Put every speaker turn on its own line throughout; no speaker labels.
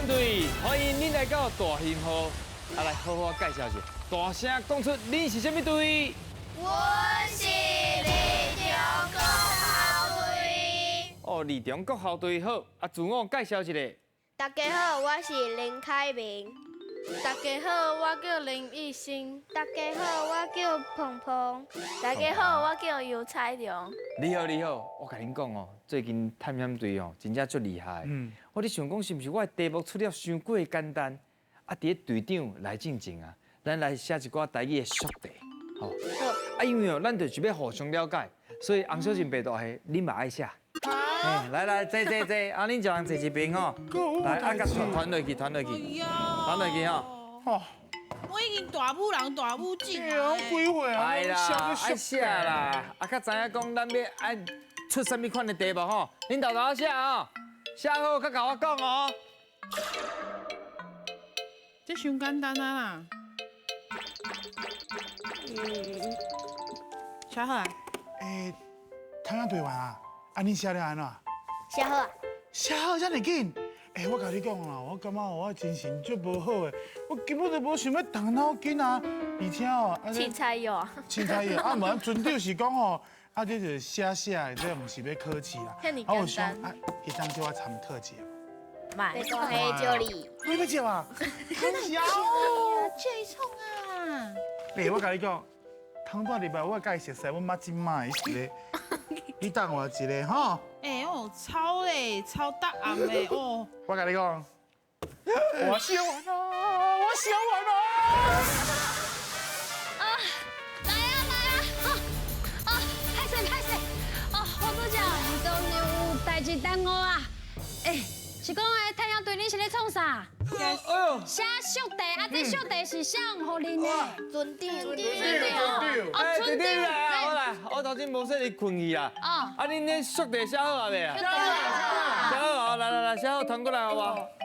队，欢迎您来到大兴号。来，好好介绍一下，大声讲出你是什么队？
我是立中国校队。
哦，立中国校队好。自我介绍一下。
大家好，我是林凯明。
大家好，我叫林艺兴。
大家好，我叫鹏鹏。
大家好，我叫尤彩良。
你好，你好，我甲恁讲哦，最近探险队哦，真正足厉害。我咧想讲，是毋是我的题目出了伤过简单？伫咧队长来进前啊，咱来写一寡台语的速题，吼。因为哦，咱就是要互相了解，所以洪小姐白大黑，你嘛爱写。来，坐，恁就人坐一边吼。来，甲团落去吼。
我已经大母人大母姐
啊，几岁啊？
哎啦，爱写啦，较知影讲咱要爱出什么款的题目吼，恁豆豆写哦，写好较甲我讲哦。
这伤简单啊啦。写好啊。
探险队员啊，你写了安怎？
写好啊。
写好遮尔紧？我甲你讲啦，我感觉我精神足无好诶，我根本就无想要动脑筋啊，而且哦，
凊彩有啊。
凊彩有啊，无船长是讲吼，这就是写的，这毋是要考试啦。
遐尼简单。
迄当叫我参考一下。
买。
白大黑就你。
你要接啊？
小哦，最冲啊！
我甲你讲，汤半礼拜我甲伊熟悉，我妈真妈的是咧。你等我一个吼。
超嘞，超大暗的哦。
我跟你讲，我写完了，我写完了。
来啊！拍摄！我拄才当有代志等我啊。是讲诶，太阳队你是咧创啥？写速题啊！这速题是谁互恁的？
准长。
村长来，我头先无说你困去啦。恁咧速题写好啊未啊？写好，来，写好传过来好无？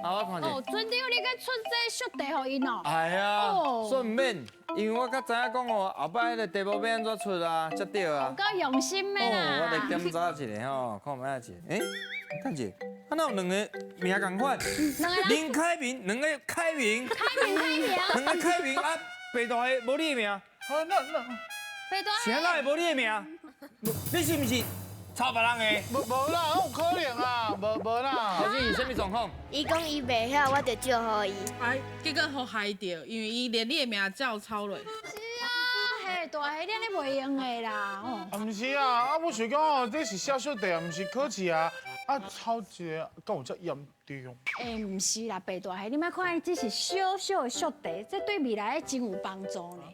我看者。
村长你该出这速题互因哦。
哎呀，说唔免，因为我较知影讲哦，后摆迄个题目要安怎出啊，才对啊。
够用心的啦。
我来检查一下吼，看卖一下。看者。哪有两个名共款？林凯明，两个凯明。两个凯明啊，白大黑无你的名。
白大黑。
谁哪会无你的名？你是毋是抄别人的？
无啦，有可能啊，无啦。
头先是什么状况？
伊讲伊袂晓，我就借互伊。
结果互害着，因为伊连你的名照抄落。
是啊，嘿，大黑你袂用的啦，
毋是啊，我想讲哦，这是写速题啊，毋是考试啊。抄一个，敢有遮严重？
毋是啦，白大黑，你莫看，只是小小的速题，这对未来真有帮助呢。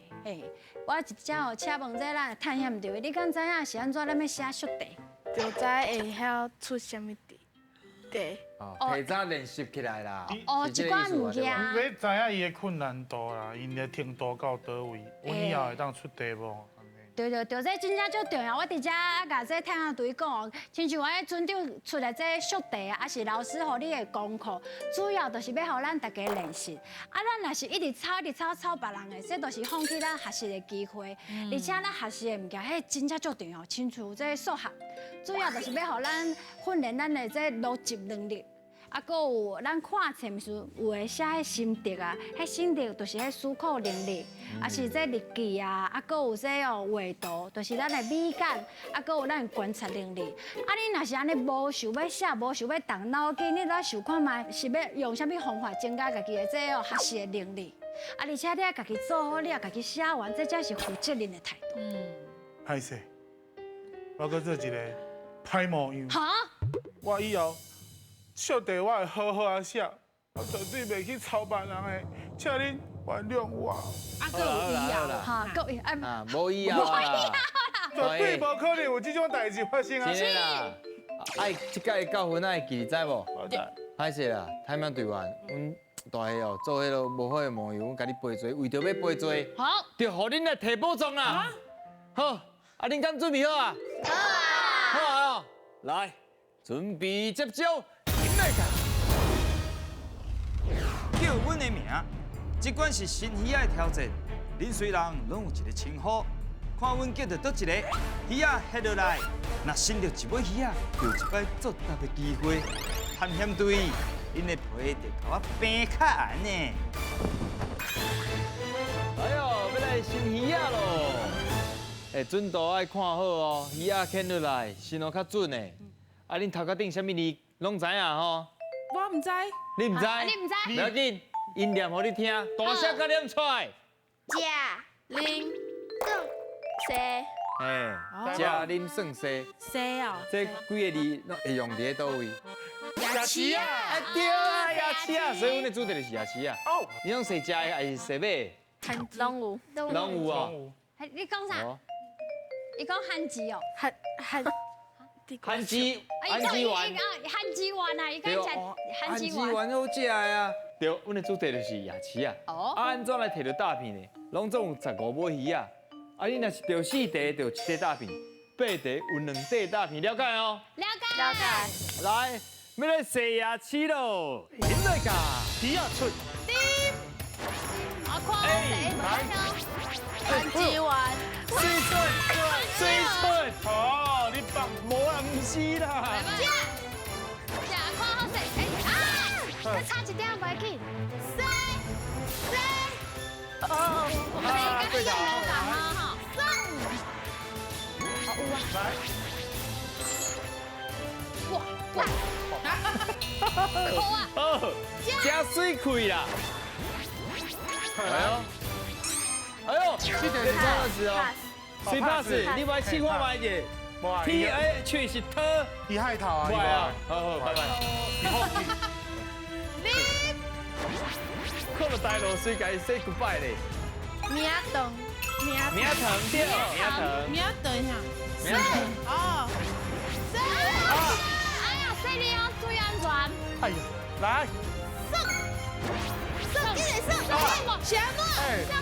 我一只哦，请问这咱探险队，你敢知影是安怎咱要写速题？
就知会晓出什么题。对。
提早练习起来啦。
一寡物件。
要知影伊的困难度啦，因的程度到倒位，阮以后会当出题无？
对，这真正足重要。我伫遮甲这探险队讲哦，亲像我迄村长出来这速题啊，还是老师互你的功课，主要就是要互咱大家练习。咱若是一直抄别人的，这都是放弃咱学习的机会。而且咱学习的物件，迄真正足重要。亲像这数学，主要就是要互咱训练咱的这逻辑能力。搁有咱看册时有诶写迄心得啊，迄心得就是迄思考能力，啊是这日记啊，搁有这画图，就是咱的美感，搁有咱的观察能力。你若是安尼无想要写，无想要动脑筋，你来想看卖是要用啥物方法增加家己的这学习的能力。而且你要家己做好，你要家己写完，这才是负责任的态度。
歹势，我搁做一个歹模样。
哈？
我以后。速题我会好好啊写，我绝对袂去抄别人的，请恁原谅我。
搁有以后
哈，各位
无以后啦，
绝对无可能有这种代志发生啊！
真的啦，这届教训爱记，知无？
我知。
歹势啦，太阳队员，阮大黑哦，做迄个无好的模样，阮甲你赔罪，为着要赔罪，
好，
就互恁来提保障啦。好，恁敢准备好啊？好啊，来，准备接招。叫阮的名，即管是新鱼仔的挑战，恁虽然拢有一个称呼，看阮叫到倒一个鱼仔下落来，若伸到一尾鱼仔，就有一摆作答的机会。探险队
因的皮就甲我变较红呢。
哎呦，要来新鱼啊咯！准度爱看好哦，鱼啊牵落来，心路较准的。啊，恁头壳顶什么字拢知影吼？
我唔知，
你唔知？
你唔知？
不要紧，因念互你听，大声甲念出来。
甲
零
更西
嘿，食啉算西，
西哦，
这几个字拢会用伫倒位？
牙齿啊！
哎对啊，牙齿啊，所以阮的主题就是牙齿啊。
哦，
你用谁食的还是谁买？
汉龙舞，
拢有哦。
你讲啥？
哦，
伊讲韩吉哦。
汉
韩鸡，
啊
韩鸡丸。
韩鸡丸啊，伊讲食韩鸡丸。
丸好食的啊。对，阮的主题就是牙齿啊。
哦。
啊，安怎来摕到大片呢？拢总有15尾鱼啊。啊，你若是钓4块，就1块大片；8块有2块大片，了解哦？
了解。了解。
来，要来洗牙齿咯，现在噶。
皮啊脆，
我看谁
汉鸡丸，
水准，水准。
哦，你放
无啊，唔是啦。
食看好势，再差一点袂紧。
啊，对的。
好，加水开啦。哎呦，这个是真的是哦，水 pass，你买试看买者。T A 确实特，
伊海头啊，
不爱啊，好，拜拜。看到大路水，该 say goodbye 咧。
名堂，
名堂对，名堂。
你要等一下。
名堂。
哦，
哎呀，所以你要注意安全。
哎呀，来，
什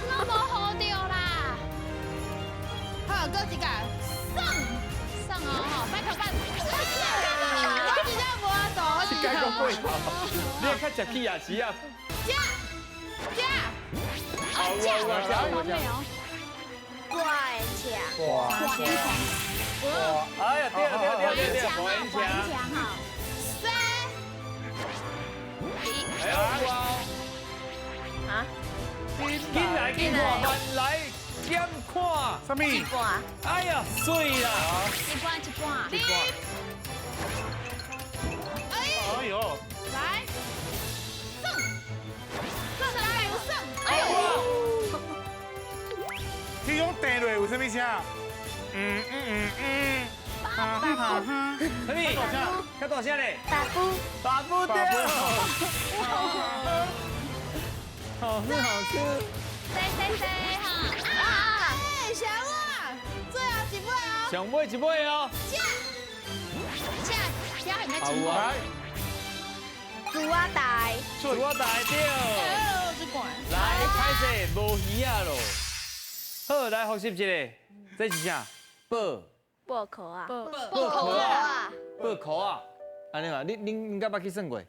么无好掉啦？
好，搁一个。
送哦，拜托拜托。
我真正无法度，
你改个过头，你要较食去牙齿啊？好，我
没有。
冠强
哇，
哎呀，对，
强
黄
强好。
哎呦哇！
啊，
进来慢来检看。
什么？
哎呀，水啦！
一半。
哎呦，
来，
哎呦！
你用电落有什么声？
什么？较大声嘞！
巴布
对。好吃好吃。
谁哈？
小我，最后一尾哦。
上尾一尾哦。
这很在
好
进步。
啊。
猪仔台
主我大对。
这管。
来，开始无鱼啊咯。好，来复习一下，这是啥？
薄壳啊，
不口啊！
报考啊？安尼嘛，恁敢捌去算过？
有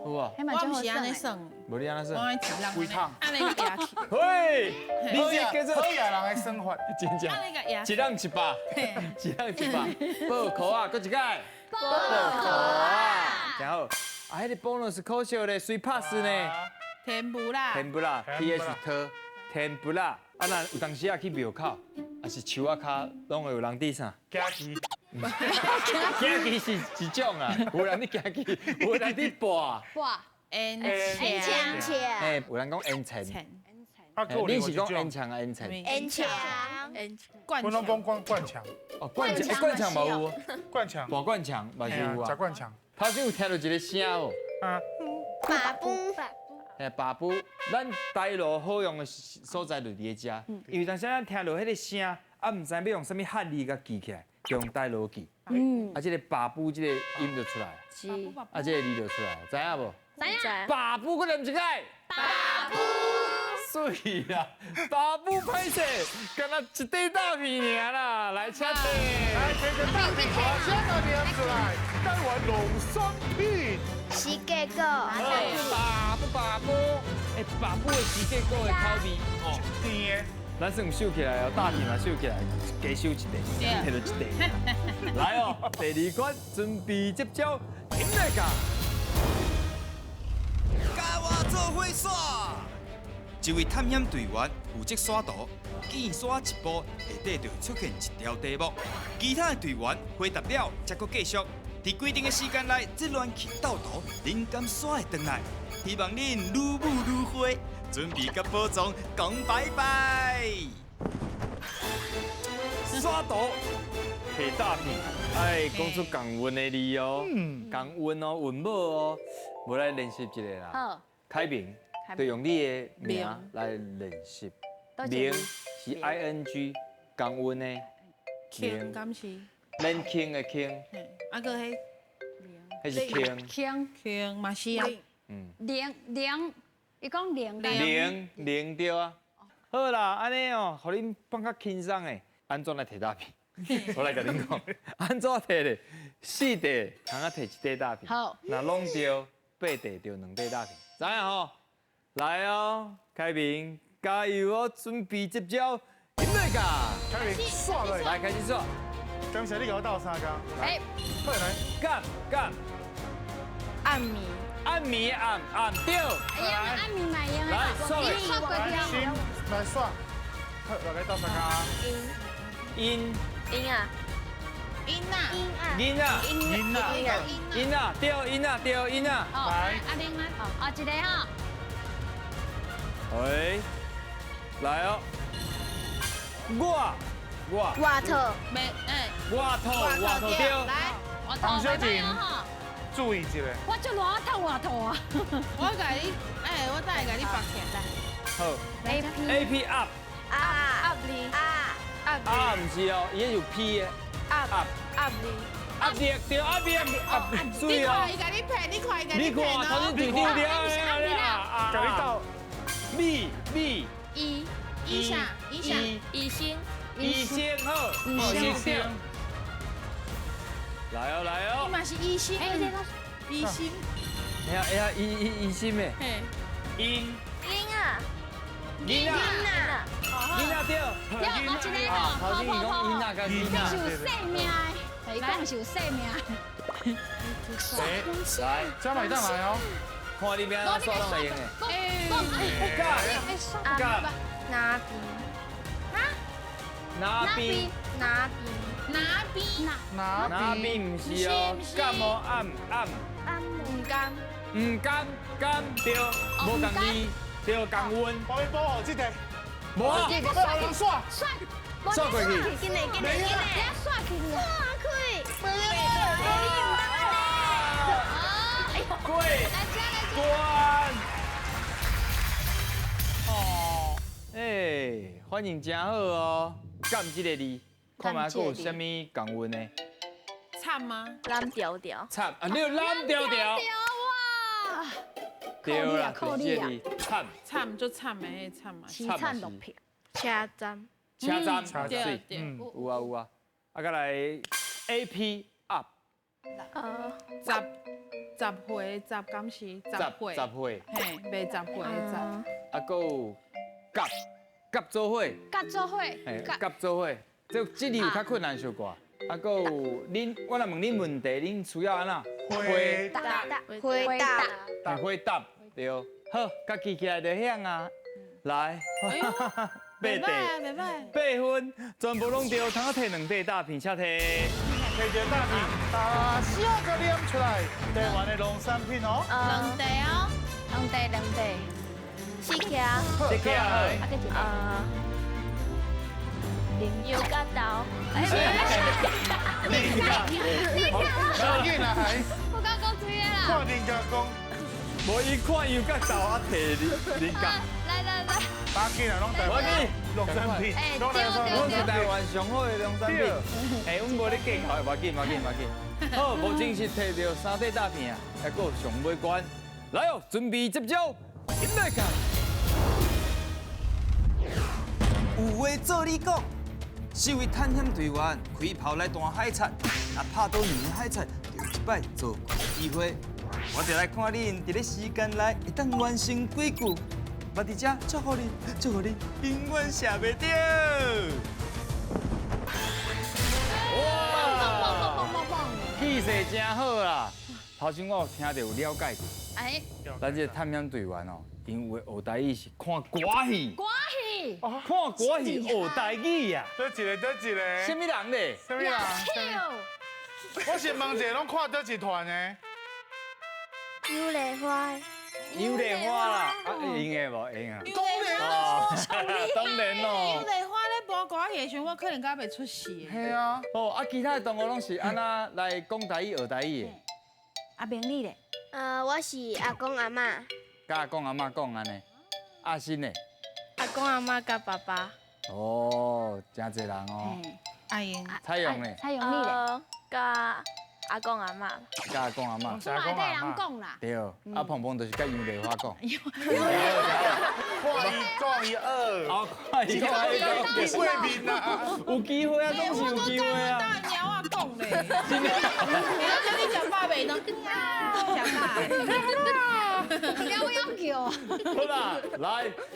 有啊。
我唔是安尼算，
无你安怎算？
我爱一人
规趟
安尼个牙齿，
喂，你这叫做
好野人的生活，
真正。
安尼个牙齿。
一人100，一人100，报考啊，搁一届。
不口啊！
然后，啊，迄个 bonus 可惜咧，水 pass 呢？
天不啦。
天不辣 ，PS 特，天不辣。啊，那有当时啊去庙口，啊是树仔骹，拢会有人伫啥？
家己
行棋是一种啊，有人伫行棋，有人伫跋。
哇！N
强
哎，有人讲烟尘，
啊，
你是讲烟墙啊烟尘？，N
强，
灌
我拢讲灌墙，
哦，灌墙嘛有，
灌墙，
跋灌墙嘛是有啊。
食灌墙，
头先有听到一个声哦，
啊，
巴布，
爸布，咱台路好用的所在就伫咧遮，因为当时咱听到迄个声，啊，唔知要用什么汉字甲记起来，就用台路记。啊，这个爸布这个音就出来了，
是。
啊，这个字就出来了，知影无？
知影？
爸布搁念一个。
爸布。
水啦，爸布歹势，干那一块大片尔啦，来请坐。
来，摕个大片大声啊念出来，台湾农产品，
是结果，
爸布，哎，爸布的时间果的口味哦，
甜的，
咱算收起来哦，大片嘛收起来，加收一块，摕到一块。来哦，第2关准备接招，停来噶。
做伙耍。一位探险队员负责耍图，见耍一步，下底就会出现一条题目，其他的队员回答了，才搁继续。伫规定的时间内，这乱去斗图，恁敢耍会转来？希望恁愈舞愈花，准备甲宝藏讲拜拜。
刷图下大片，哎，讲出港文的字哦，港文哦，文母哦，无来练习一个啦。
好，
凯明，就用你的名来练习。明是 ing， 港文的
轻敢是？
年轻的轻，
嘿，啊个迄
迄是轻。
轻
嘛是啊。
零，伊讲零，
零对啊。好啦，安尼哦，互恁放较轻松的，安怎来摕大片？我来甲恁讲，安怎摕咧？4题，通啊摕1块大片。
好，
若拢对，8题对2块大片。知影吼？来哦，凯明，加油哦！准备接招，音乐家，
凯明耍落，
来开始耍。
刚才你给我倒三缸，
哎，
快来，
干，
暗暝，
按暝按对。
哎呀，按暝买用的，
来耍
你刷过
来心
掉。
来耍，快来倒三缸。
音
音啊，
音呐，
音啊
音呐，
音啊对音啊对音啊。
哦，阿玲啊，哦，一个哈，
喂，来哦，
瓦特，
没哎，
我头对。
来，
我头来买哦哈，
注意一下，
我就乱头我头啊。
我甲你，哎，我等下甲你绑起来。
好 AP up
啊
哩，
啊，唔是哦，伊有 P 的 up 力对 up 水
你
哦
看，伊甲你骗，你看伊甲
你
你骗
看头
哦。
先对对了
给你倒，
米
一下，
以心，
医生好，医生来哦来
你
哦，
嘛是一心，
哎，这个
一心，
哎呀医生的
嘿，
音
音啊，
音啊
啊，
音啊对，
对，我一个
啊头先伊讲音啊甲音
伊
啊
是，有生命的，伊讲是有生命的。
来
加买蛋来哦，
看你边啊耍拢会用的，
啊，
干
拿笔，
拿边
拿笔，
拿笔，
拿边唔是哦，干哦按
唔甘，
唔甘对，无共字对共温，
帮你保好这题，
无啊，
耍，
刷过去。
紧嘞，
你要刷起去啊！
贵关哦，哎，反应真好哦，干这个字，看嘛还有啥物共温的？
惨吗？
蓝调调，
惨啊，你有蓝调调，
哇！
对啦，
扣你啊
就是这个字惨，
惨就惨的迄惨嘛。
凄惨落票，
车站，
车站
对
水，
对，
有啊，啊，再来 AP up
十岁，十敢是十岁，
十岁，
嘿，未十岁的十。
啊，还有夹做伙，
甲做伙，
嘿，夹做伙，这字有较困难小可。啊，还有恁，我来问恁问题，恁需要安怎？
回
回答，
回答对，好，家己起来就响啊，来，
袂歹啊，袂歹。
8分，全部拢对，通啊摕2块大片，请摕。
摕一个大片，大小个念出来，台湾的农产品哦，
两地哦，
两地，
四条，
这个啊，
有个刀，
小囡仔还
我刚讲对啦。
看人家讲，
无伊看有甲豆啊摕人家。
来，
打囡仔拢台湾的农产品，拢来说
阮是台湾上好的农产品。哎，阮无咧计较的，无要紧。好，无正式摕到3块大片啊，还佫上尾关。来哦，准备接招，音乐家。
有话做你讲，四位探险队员开炮来弹海贼，若拍到2个海贼，就一摆做过机会。我就来看恁伫咧时间内会当完成几句。我伫遮祝福你，永远写袂掉。
哇，气势真好啦！头先我有听到有了解过，
哎，
咱这个探险队员哦，因为学台语是看歌戏，
歌戏，
看歌戏学台语啊。
得一个，
什么人咧？
什么人？
跳，
我先问一下，拢看得一团的？
幽雷花，
幽莲花啦，啊，会用的无？会用啊。
当然
哦，当然
因
咯。
为花咧播歌戏的时候，我可能敢袂出戏。
系啊，
哦，啊，其他的同学拢是安那来讲台语、学台语的，
阿明你咧？
我是阿公阿嬷，
甲阿公阿嬷讲安尼。阿新的，
阿公阿妈甲爸爸，
哦，真侪人哦。
阿英，
采用咧，
采用你咧？
甲阿公阿嬷，
甲阿公阿嬷。
出来替人讲啦。
对，啊鹏鹏就是甲杨丽花讲。
看伊讲伊学，
哦，看伊讲，
你过面啊！
有机会啊，总是有机会啊。
大鸟啊讲嘞，你要跟你讲爸爸呢，讲爸。
不要求。
好啦，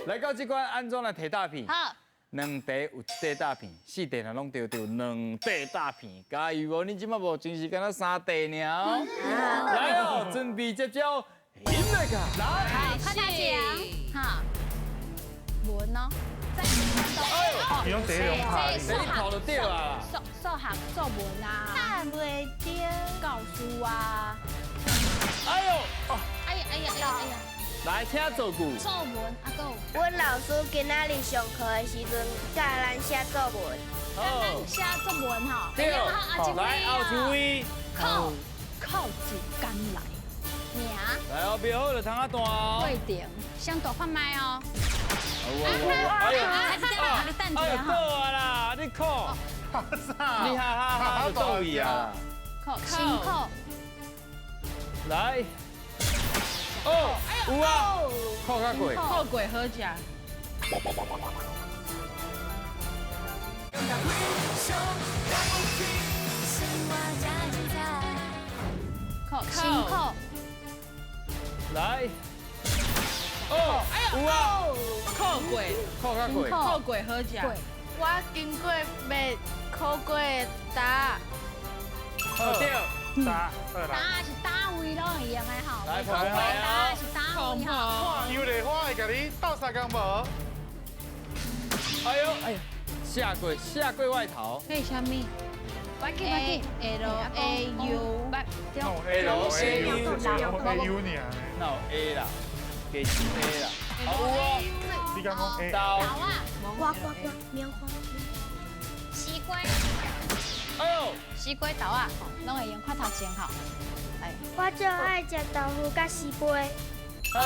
来到这关安怎来摕大片？
好，
两题有一题大片，4题若拢对两题大片，加油哦！你即摆无真是敢若3题尔。来哦，准备接招，音乐卡来。
快大奖，哈，文哦，
你用第一种拍，
这你头就对啊。
数学作文啊，
看袂着，
教书啊，
哎呦，
哎呀哎呀哎呀哎呀，
来请做句。
作文啊够，
阮老师今仔日上课的时阵，教咱写作文。
好，
写作文哈，
对，
来
来后一位，
靠一干来，名
来后边好就通啊弹。
规定，先大看麦哦。
哎呦，
你等一下
哎呦，
哈，
好啊啦，你靠，
啥？
你哈哈哈就到位啊。
靠辛苦，
来，哦，有啊，靠较过。
后鬼喝假，
靠辛苦，
来，哦，有啊，
后鬼
靠较过。
后鬼喝假，
贵，
我经过袂考过的答，
好对，
啥？
答案是单位拢会用的吼，
来
答案是单
碰
位吼。
碰，
看幽丽花会甲你斗三工无？
哎呦，哎呀，下跪外头。
那什么
我记我记
L A U，L
A U，
哎 U 呢？
那有 A 啦，加一 A 啦。啊有哦，
你敢讲 A？
刀。
桃啊，
呱呱呱，棉花。
西瓜，
哎呦，
西瓜桃啊，拢会用看头前吼。哎，
我最爱食豆腐甲西瓜。
好，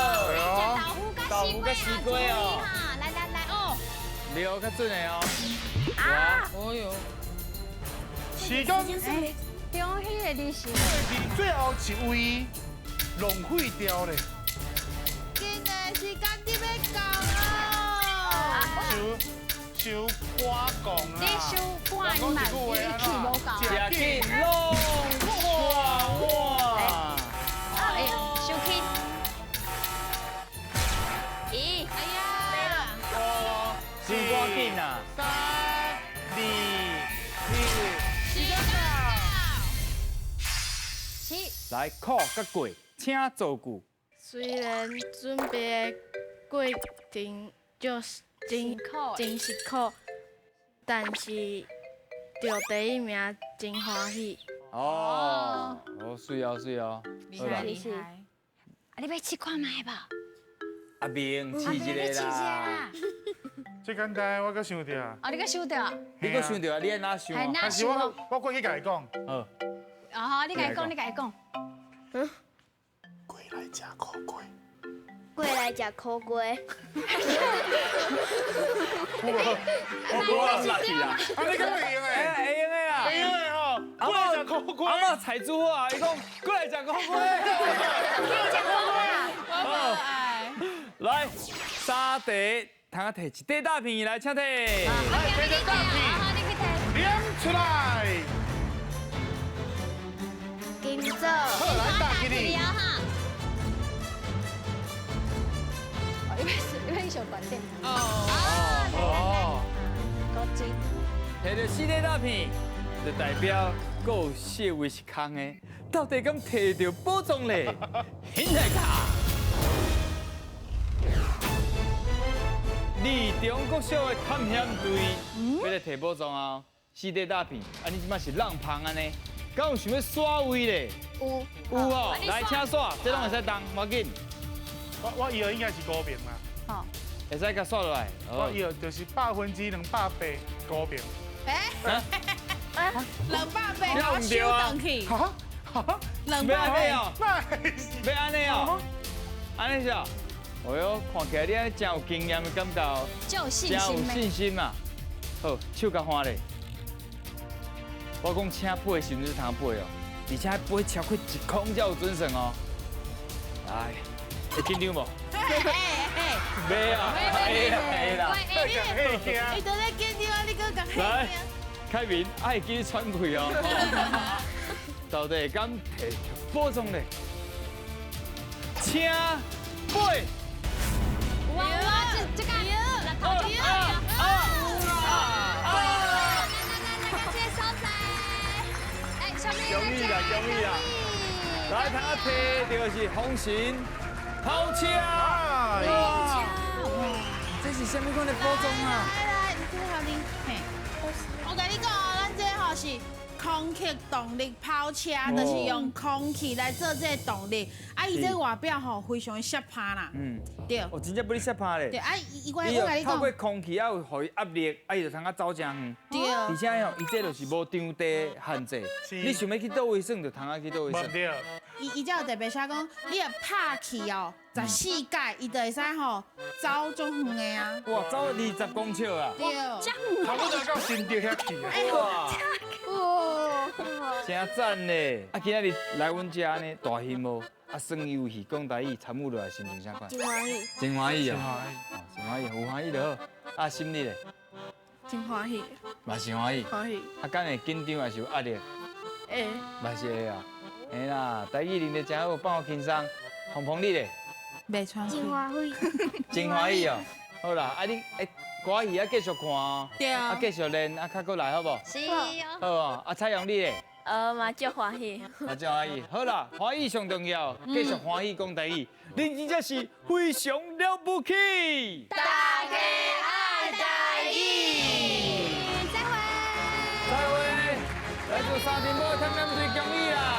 豆腐甲西瓜
西瓜哦。
哈，来来来哦，
撩较准的哦。
哦哟，
时间
哎，中迄个字是
是最后一位浪费掉咧，
今个时间你要讲哦，
收歌讲啦。
你收歌伊嘛，你去无够。
食紧弄看我。
哎，收起。
咦，
哎呀，
哦，收赶紧啊！
3、2、
起，
来考甲过，请做句。
虽然准备的过程就是
辛苦的
真辛苦，但是得第一名真欢喜。
哦，哦，水哦水哦。
厉害厉害，
啊，你要试看卖吧？
阿明试一
你试一下
个啦。
啦。
最简单，我搁想到。
哦，你个收到？
你搁想到啊？你爱哪想啊？
还哪
但是我过去甲伊讲，
好，
哦，你甲伊讲，你甲伊讲。
过来食苦瓜。
过来食苦瓜。
我垃圾啊！
啊，你敢会用诶？
会用的啦。
会用诶吼，过来食苦瓜。
阿嬷菜煮好啊，伊讲过来食苦瓜。
我爱，
来，3题，通啊摕一块大片来，请摕。
来，摕只大片，
好，你去睇。
亮出来。
金枣。
好，来打给你。
哈。哦，你要上悬点。
哦，
高级。
摕到4块大片，就代表够细微是空的，到底敢摕到宝藏咧？现在卡。你中国小的探险队，要来提宝藏啊！四地大片，啊，你即摆是浪胖安尼，敢有想要耍位咧？
有
有哦，来请耍，这拢会使动，无要紧，
我以后应该是高明啦，
好，
会使甲耍落来。
我以后就是200%高明。
哎，200倍，
要唔对啊
等去
哈哈，
，200
要安尼
倍，
哦，
那
要安尼哦，安尼是哦。哦哟，看起来你安尼真有经验的感觉哦，
就有信
真有
心咩？
信心嘛。好，手甲换咧。我讲请背的时阵就通背哦，而且背超过1空才有准绳哦。来，会紧张无？没啊，会啦。
你都在紧张，你搁讲嘿
来，凯明爱记喘气哦。到底敢摕宝藏咧？请背。
哇，这个，来头前，这个所在，哎，小妹，
恭喜啦，恭喜啦！来，他摕到是风神跑车。哇！这是什么款的宝藏啊？
来，你去互你，嘿，我跟你讲哦，咱这吼是空气动力跑车，就是用空气来做这个动力。啊，伊这外表吼非常适拍啦，
嗯，
对
我真正不哩吓怕
对，
咧。
啊，我
伊
跟你讲，
透过空气啊，有互伊压力，啊，伊就通较走正远。
对，
而且吼，伊这就是无场地限制，
是
你想要去倒位耍，就通啊去倒位耍
无。对，
伊才有特别写讲，你若拍气哦，14届，伊就会使吼走足远的啊，
哇，走20公尺啊！
对。
差不多到新竹遐去啊。
哇，
哇，
真赞咧！啊，今仔日来阮遮呢，大兴无？啊，耍游戏讲台语，参与落来心情啥款？
真欢喜。
真欢喜哦，
哎
真欢喜，有欢喜就好。啊，心里咧，
真欢喜，
嘛是欢喜。
欢喜，
啊，敢会紧张还是有压力？
会，
嘛是会啊。嘿啦，台语练得真好，放我轻松。碰碰你咧，
袂穿
真欢喜。
真欢喜哦。好啦，啊你歌戏啊继续看哦，
对
啊
啊，
继续练，啊较过来好不好？
是哦。
好哦，啊彩阳你咧，
嘛足欢喜。
嘛真欢喜。好啦，欢喜上重要，继续欢喜讲台语，恁真正是非常了不起。
大家爱台语，再会。
再会，来自沙田波探险队恭喜啦！